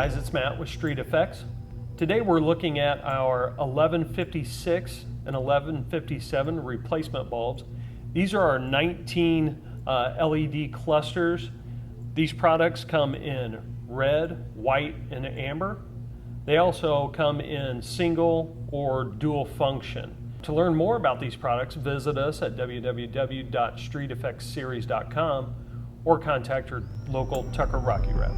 guys, it's Matt with Street Effects. Today we're looking at our 1156 and 1157 replacement bulbs. These are our 19 LED clusters. These products come in red, white, and amber. They also come in single or dual function. To learn more about these products, visit us at www.streeteffectsseries.com or contact your local Tucker Rocky rep.